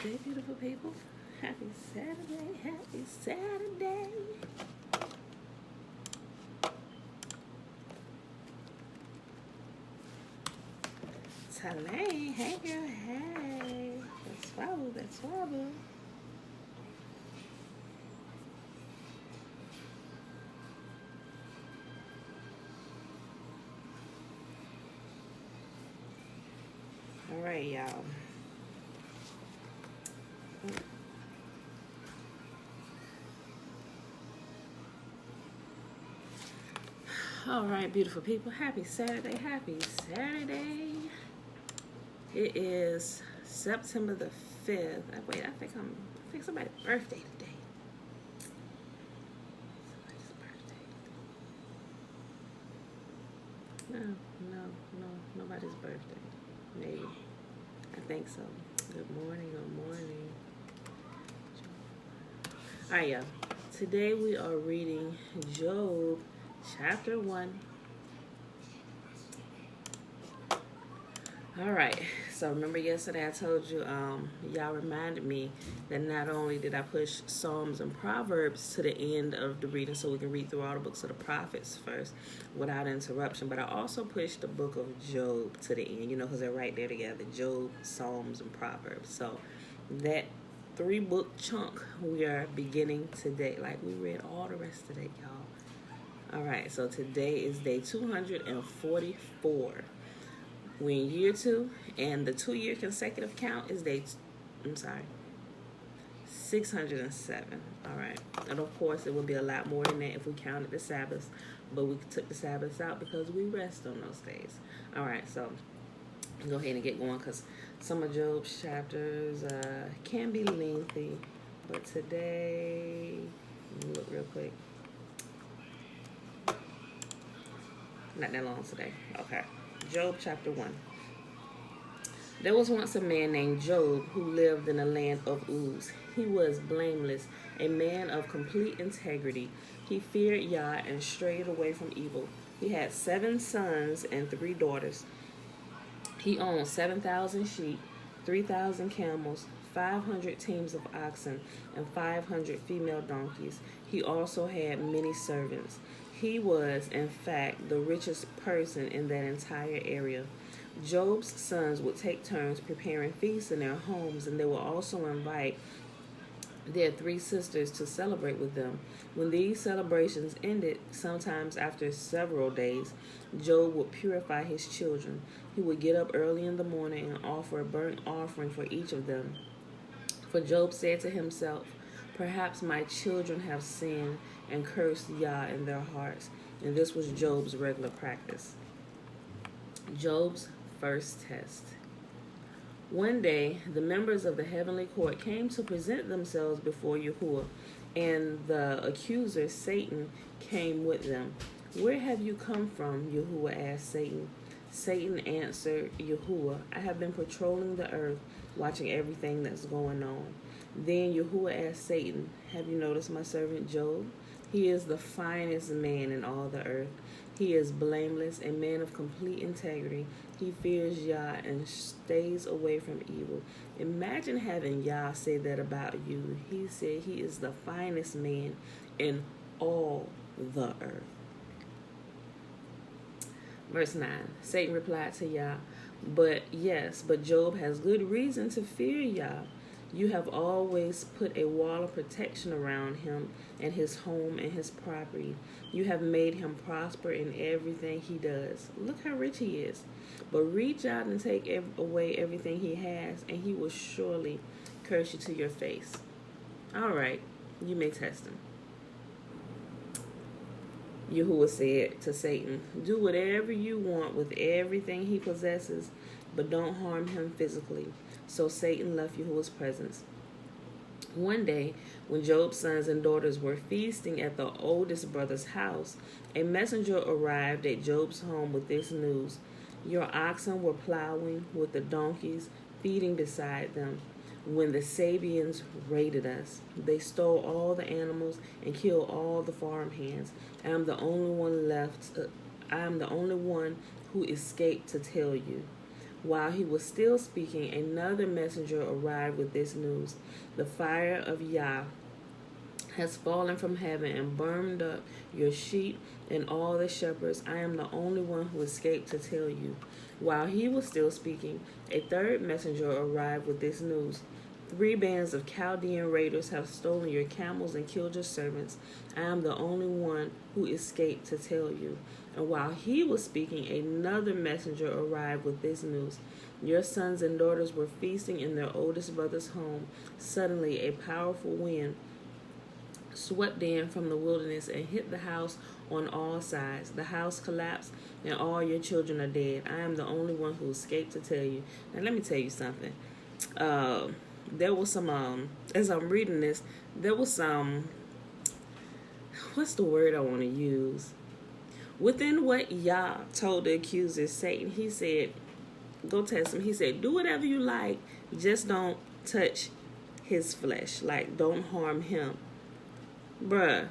day, beautiful people. Happy Saturday. Happy Saturday. Talay. Hey, girl. Hey. That's swallow. That's swallow. All right, y'all. All right, beautiful people. Happy Saturday. Happy Saturday. It is September the 5th. Wait, I think somebody's birthday today. Somebody's birthday. No, nobody's birthday. Maybe. I think so. Good morning. All right, y'all. Today we are reading Job chapter 1. All right. So remember yesterday I told you, y'all reminded me that not only did I push Psalms and Proverbs to the end of the reading so we can read through all the books of the prophets first without interruption, but I also pushed the book of Job to the end, because they're right there together, Job, Psalms, and Proverbs. So that 3-book chunk we are beginning today. Like we read all the rest of it, y'all. All right, so today is day 244. We're in year 2, and the 2-year consecutive count is 607. All right, and of course it would be a lot more than that if we counted the Sabbaths, but we took the Sabbaths out because we rest on those days. All right, so go ahead and get going because some of Job's chapters can be lengthy, but today, let me look real quick. Not that long today. Okay. Job chapter 1. There was once a man named Job who lived in the land of Uz. He was blameless, a man of complete integrity. He feared Yah and strayed away from evil. He had 7 sons and 3 daughters. He owned 7,000 sheep, 3,000 camels, 500 teams of oxen, and 500 female donkeys. He also had many servants. He was, in fact, the richest person in that entire area. Job's sons would take turns preparing feasts in their homes, and they would also invite their 3 sisters to celebrate with them. When these celebrations ended, sometimes after several days, Job would purify his children. He would get up early in the morning and offer a burnt offering for each of them. For Job said to himself, "Perhaps my children have sinned and cursed Yah in their hearts." And this was Job's regular practice. Job's first test. One day, the members of the heavenly court came to present themselves before Yahuwah, and the accuser, Satan, came with them. "Where have you come from?" Yahuwah asked Satan. Satan answered Yahuwah, "I have been patrolling the earth, watching everything that's going on." Then Yahuwah asked Satan, "Have you noticed my servant Job? He is the finest man in all the earth. He is blameless, a man of complete integrity. He fears Yah and stays away from evil." Imagine having Yah say that about you. He said he is the finest man in all the earth. Verse 9. Satan replied to Yah, but Job has good reason to fear Yah. You have always put a wall of protection around him and his home and his property. You have made him prosper in everything he does. Look how rich he is. But reach out and take away everything he has, and he will surely curse you to your face. All right, you may test him. Yahuwah said to Satan, "Do whatever you want with everything he possesses, but don't harm him physically." So Satan left Yahuwah's presence. One day, when Job's sons and daughters were feasting at the oldest brother's house, a messenger arrived at Job's home with this news: "Your oxen were plowing with the donkeys, feeding beside them, when the Sabians raided us. They stole all the animals and killed all the farmhands. I am the only one who escaped to tell you." While he was still speaking, another messenger arrived with this news. The fire of Yah has fallen from heaven and burned up your sheep and all the shepherds. I am the only one who escaped to tell you. While he was still speaking, a third messenger arrived with this news. 3 bands of Chaldean raiders have stolen your camels and killed your servants. I am the only one who escaped to tell you. And while he was speaking, another messenger arrived with this news. Your sons and daughters were feasting in their oldest brother's home. Suddenly, a powerful wind swept in from the wilderness and hit the house on all sides. The house collapsed and all your children are dead. I am the only one who escaped to tell you. Now let me tell you something. There was some as I'm reading this, there was some, what's the word I want to use? Within what Yah told the accuser, Satan, he said, go test him. He said, do whatever you like, just don't touch his flesh. Like, don't harm him. Bruh,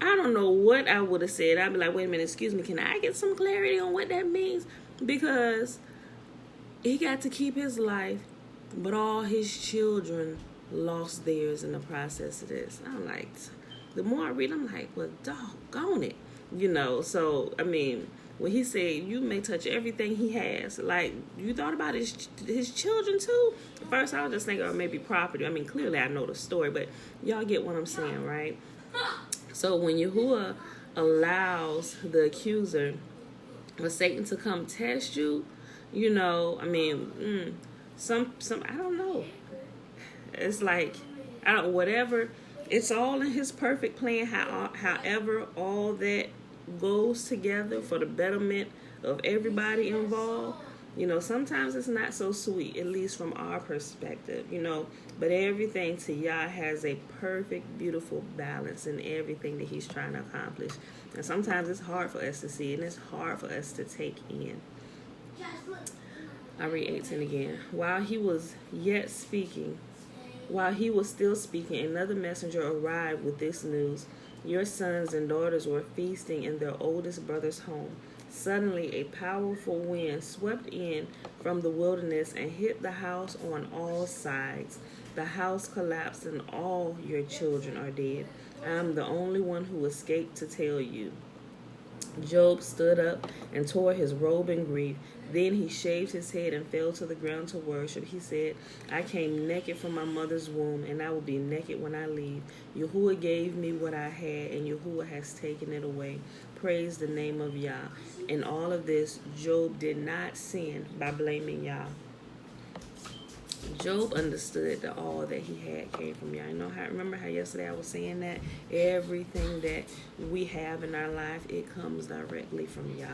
I don't know what I would have said. I'd be like, wait a minute, excuse me, can I get some clarity on what that means? Because he got to keep his life, but all his children lost theirs in the process of this. I'm like, the more I read, I'm like, well, doggone it. So, I mean, when he said, you may touch everything he has, like, you thought about his children too? First, I was just thinking, maybe property. I mean, clearly I know the story, but y'all get what I'm saying, right? So when Yahuwah allows the accuser or Satan to come test you, some I don't know. It's like, whatever. It's all in his perfect plan. However, all that goes together for the betterment of everybody involved. Sometimes it's not so sweet, at least from our perspective, but everything to Yah has a perfect, beautiful balance in everything that he's trying to accomplish. And sometimes it's hard for us to see, and it's hard for us to take in. I read 18 again. While he was still speaking, another messenger arrived with this news. Your sons and daughters were feasting in their oldest brother's home. Suddenly, a powerful wind swept in from the wilderness and hit the house on all sides. The house collapsed and all your children are dead. I am the only one who escaped to tell you. Job stood up and tore his robe in grief. Then he shaved his head and fell to the ground to worship. He said, I came naked from my mother's womb, and I will be naked when I leave. Yahuwah gave me what I had, and Yahuwah has taken it away. Praise the name of Yah. In all of this, Job did not sin by blaming Yah. Job understood that all that he had came from Yah. Remember how yesterday I was saying that everything that we have in our life, it comes directly from Yah.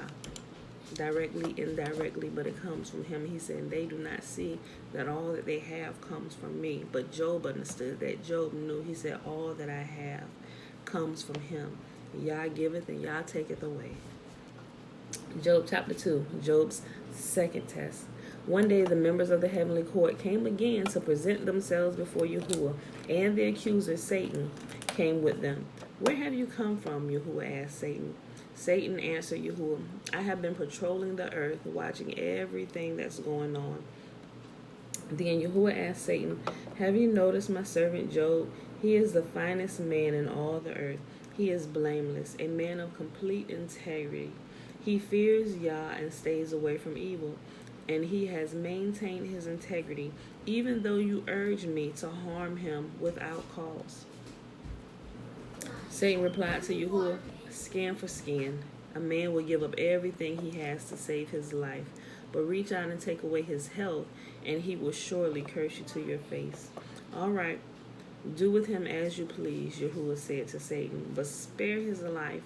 Directly, indirectly, but it comes from him. He said, they do not see that all that they have comes from me. But Job understood that. Job knew. He said, all that I have comes from him. Yah giveth and Yah taketh away. Job chapter 2, Job's second test. One day the members of the heavenly court came again to present themselves before Yahuwah, and the accuser, Satan, came with them. Where have you come from? Yahuwah asked Satan. Satan answered Yahuwah, I have been patrolling the earth, watching everything that's going on. Then Yahuwah asked Satan, have you noticed my servant Job? He is the finest man in all the earth. He is blameless, a man of complete integrity. He fears Yah and stays away from evil, and he has maintained his integrity, even though you urged me to harm him without cause. Satan replied to Yahuwah, skin for skin. A man will give up everything he has to save his life, but reach out and take away his health, and he will surely curse you to your face. All right, do with him as you please, Yahuwah said to Satan, but spare his life.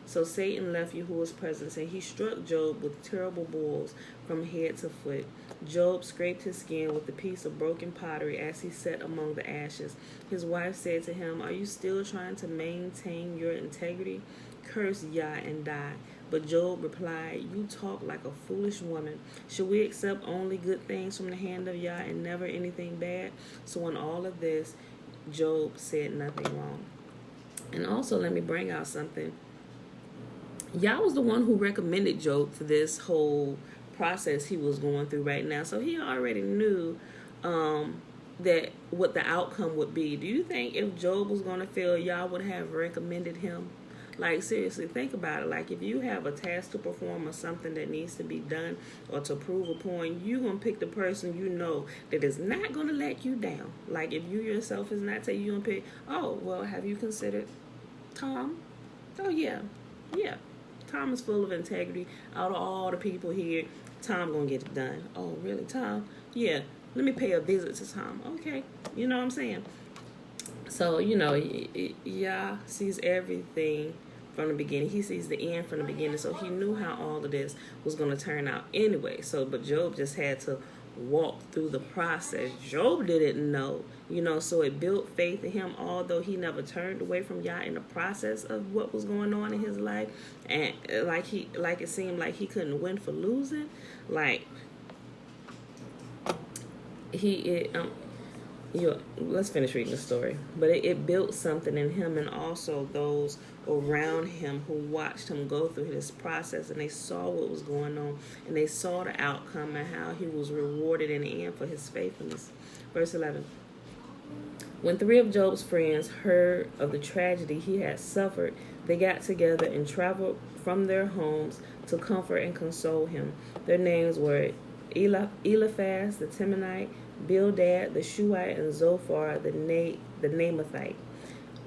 So Satan left Yahuwah's presence, and he struck Job with terrible boils from head to foot. Job scraped his skin with a piece of broken pottery as he sat among the ashes. His wife said to him, are you still trying to maintain your integrity? Curse Yah and die. But Job replied, you talk like a foolish woman. Should we accept only good things from the hand of Yah and never anything bad? So in all of this, Job said nothing wrong. And also, let me bring out something. Yah was the one who recommended Job for this whole process he was going through right now. So he already knew that what the outcome would be. Do you think if Job was going to fail, y'all would have recommended him? Like, seriously, think about it. Like, if you have a task to perform or something that needs to be done or to prove a point, you're going to pick the person you know that is not going to let you down. Like, if you yourself is not saying, you're going to pick, oh, well, have you considered Tom? Oh, yeah. Yeah. Tom is full of integrity. Out of all the people here, Tom going to get it done. Oh, really, Tom? Yeah. Let me pay a visit to Tom. Okay. You know what I'm saying? So, Yah sees everything from the beginning. He sees the end from the beginning. So he knew how all of this was going to turn out anyway. But Job just had to walk through the process. Job didn't know, so it built faith in him, although he never turned away from Yah in the process of what was going on in his life. And like it seemed like he couldn't win for losing. Like let's finish reading the story. But it built something in him and also those around him who watched him go through this process, and they saw what was going on, and they saw the outcome and how he was rewarded in the end for his faithfulness. Verse 11. When 3 of Job's friends heard of the tragedy he had suffered, they got together and traveled from their homes to comfort and console him. Their names were Eliphaz the Temanite, Bildad the Shuhite, and Zophar the Naamathite.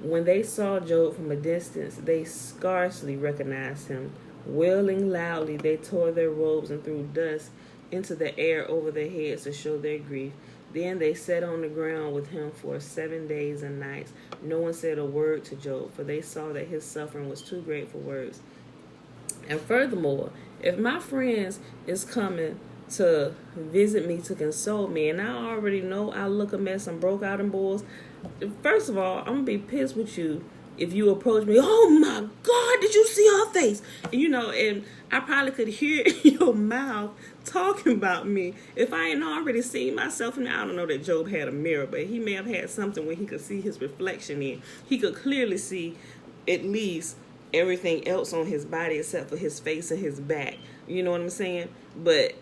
When they saw Job from a distance, they scarcely recognized him. Wailing loudly, they tore their robes and threw dust into the air over their heads to show their grief. Then they sat on the ground with him for 7 days and nights. No one said a word to Job, for they saw that his suffering was too great for words. And furthermore, if my friends is coming to visit me, to console me, and I already know I look a mess, I'm broke out in boils, first of all, I'm going to be pissed with you if you approach me, oh my God, did you see her face? And I probably could hear your mouth talking about me if I ain't already seen myself. And I don't know that Job had a mirror, but he may have had something where he could see his reflection in. He could clearly see at least everything else on his body except for his face and his back. You know what I'm saying? But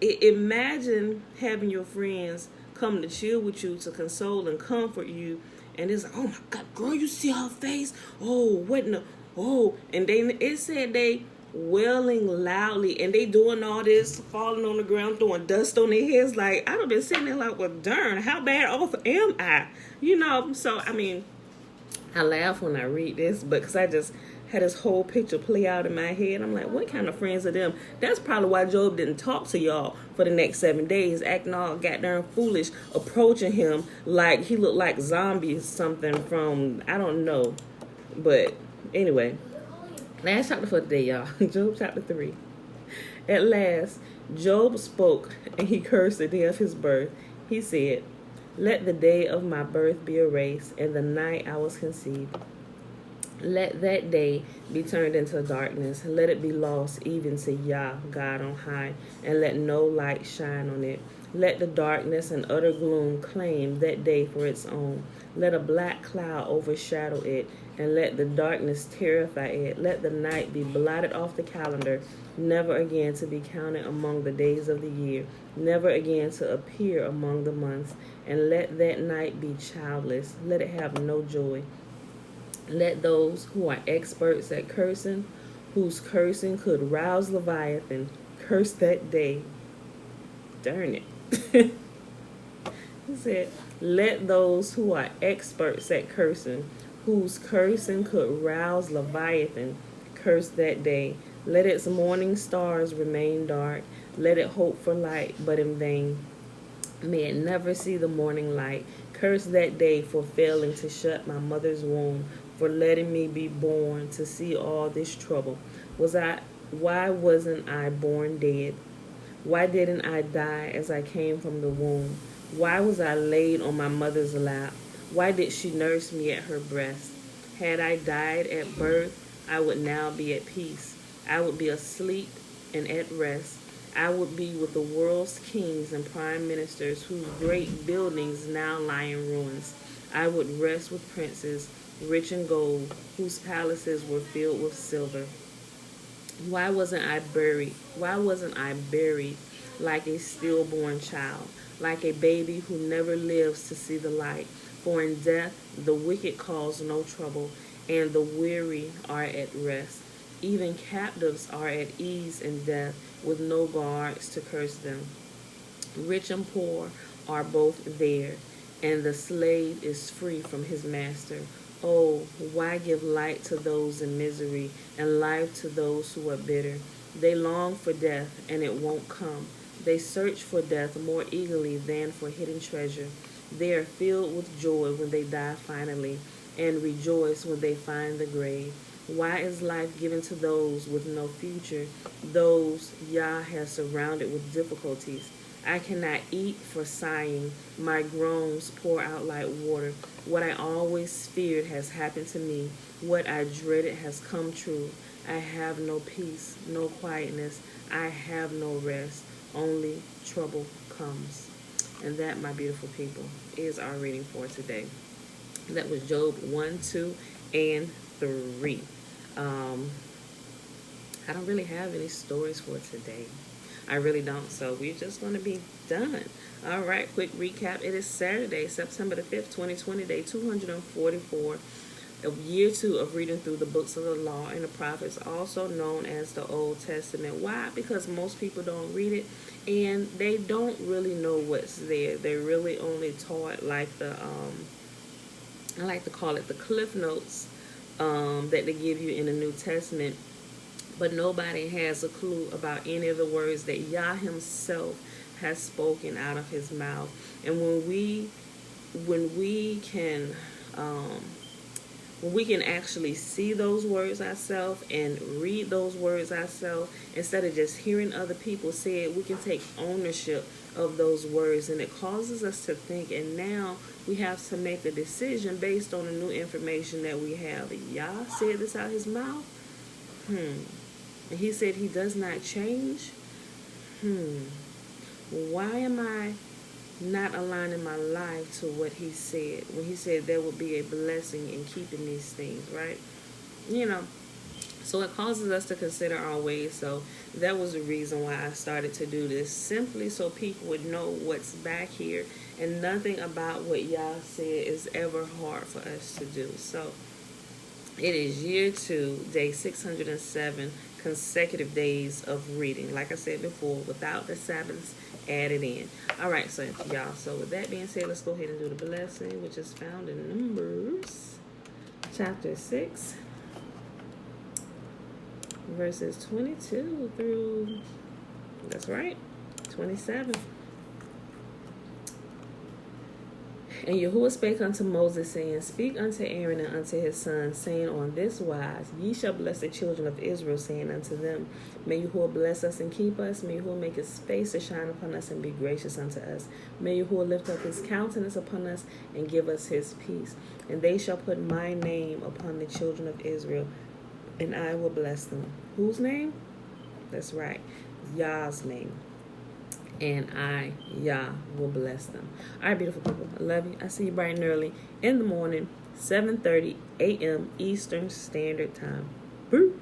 imagine having your friends come to chill with you, to console and comfort you, and it's like, oh my God, girl, you see her face? Oh, what in the, oh, and it said they wailing loudly, and they doing all this, falling on the ground, throwing dust on their heads. Like, I done been sitting there like, well, darn, how bad off am I? So, I laugh when I read this, but because I just had this whole picture play out in my head. I'm like, what kind of friends are them? That's probably why Job didn't talk to y'all for the next 7 days, acting all goddamn foolish, approaching him like he looked like zombie or something from, I don't know. But anyway, last chapter for today, y'all. Job chapter 3. At last, Job spoke, and he cursed the day of his birth. He said, let the day of my birth be erased, and the night I was conceived. Let that day be turned into darkness. Let it be lost even to Yah, God on high, and let no light shine on it. Let the darkness and utter gloom claim that day for its own. Let a black cloud overshadow it, and let the darkness terrify it. Let the night be blotted off the calendar, never again to be counted among the days of the year, never again to appear among the months. And let that night be childless. Let it have no joy. Let those who are experts at cursing, whose cursing could rouse Leviathan, curse that day. Darn it. He said, let those who are experts at cursing, whose cursing could rouse Leviathan, curse that day. Let its morning stars remain dark. Let it hope for light, but in vain. May it never see the morning light. Curse that day for failing to shut my mother's womb, for letting me be born to see all this trouble. Why wasn't I born dead? Why didn't I die as I came from the womb? Why was I laid on my mother's lap? Why did she nurse me at her breast? Had I died at birth, I would now be at peace. I would be asleep and at rest. I would be with the world's kings and prime ministers whose great buildings now lie in ruins. I would rest with princes, rich in gold, whose palaces were filled with silver. Why wasn't I buried? Why wasn't I buried like a stillborn child, like a baby who never lives to see the light? For in death the wicked cause no trouble, and the weary are at rest. Even captives are at ease in death, with no guards to curse them. Rich and poor are both there, and the slave is free from his master. Oh, why give light to those in misery and life to those who are bitter? They long for death, and it won't come. They search for death more eagerly than for hidden treasure. They are filled with joy when they die finally, and rejoice when they find the grave. Why is life given to those with no future, those Yah has surrounded with difficulties? I cannot eat for sighing. My groans pour out like water. What I always feared has happened to me. What I dreaded has come true. I have no peace, no quietness. I have no rest. Only trouble comes. And that, my beautiful people, is our reading for today. That was Job 1, 2, and 3. I don't really have any stories for today. I really don't. So we're just going to be done. All right, quick recap. It is Saturday, September the 5th, 2020, day 244 of year 2 of reading through the books of the law and the prophets, also known as the Old Testament. Why? Because most people don't read it, and they don't really know what's there. They're really only taught like I like to call it the Cliff Notes that they give you in the New Testament. But nobody has a clue about any of the words that Yah himself has spoken out of his mouth. And when we can actually see those words ourselves and read those words ourselves, instead of just hearing other people say it, we can take ownership of those words, and it causes us to think. And now we have to make a decision based on the new information that we have. Yah said this out his mouth. And he said he does not change. Why am I not aligning my life to what he said when he said there will be a blessing in keeping these things, right? So it causes us to consider our ways. So that was the reason why I started to do this, simply so people would know what's back here, and nothing about what Yah said is ever hard for us to do. So it is year 2, day 607, consecutive days of reading. Like I said before, without the Sabbaths added in. All right, so y'all. So with that being said, let's go ahead and do the blessing, which is found in Numbers, chapter 6, verses 22 through, that's right, 27. And Yahuwah spake unto Moses, saying, Speak unto Aaron and unto his sons, saying, On this wise ye shall bless the children of Israel, saying unto them, May Yahuwah bless us and keep us. May Yahuwah make his face to shine upon us and be gracious unto us. May Yahuwah lift up his countenance upon us and give us his peace. And they shall put my name upon the children of Israel, and I will bless them. Whose name? That's right, Yah's name. And I, Yah, will bless them. All right, beautiful people. I love you. I see you bright and early in the morning, 7:30 a.m. Eastern Standard Time. Boo.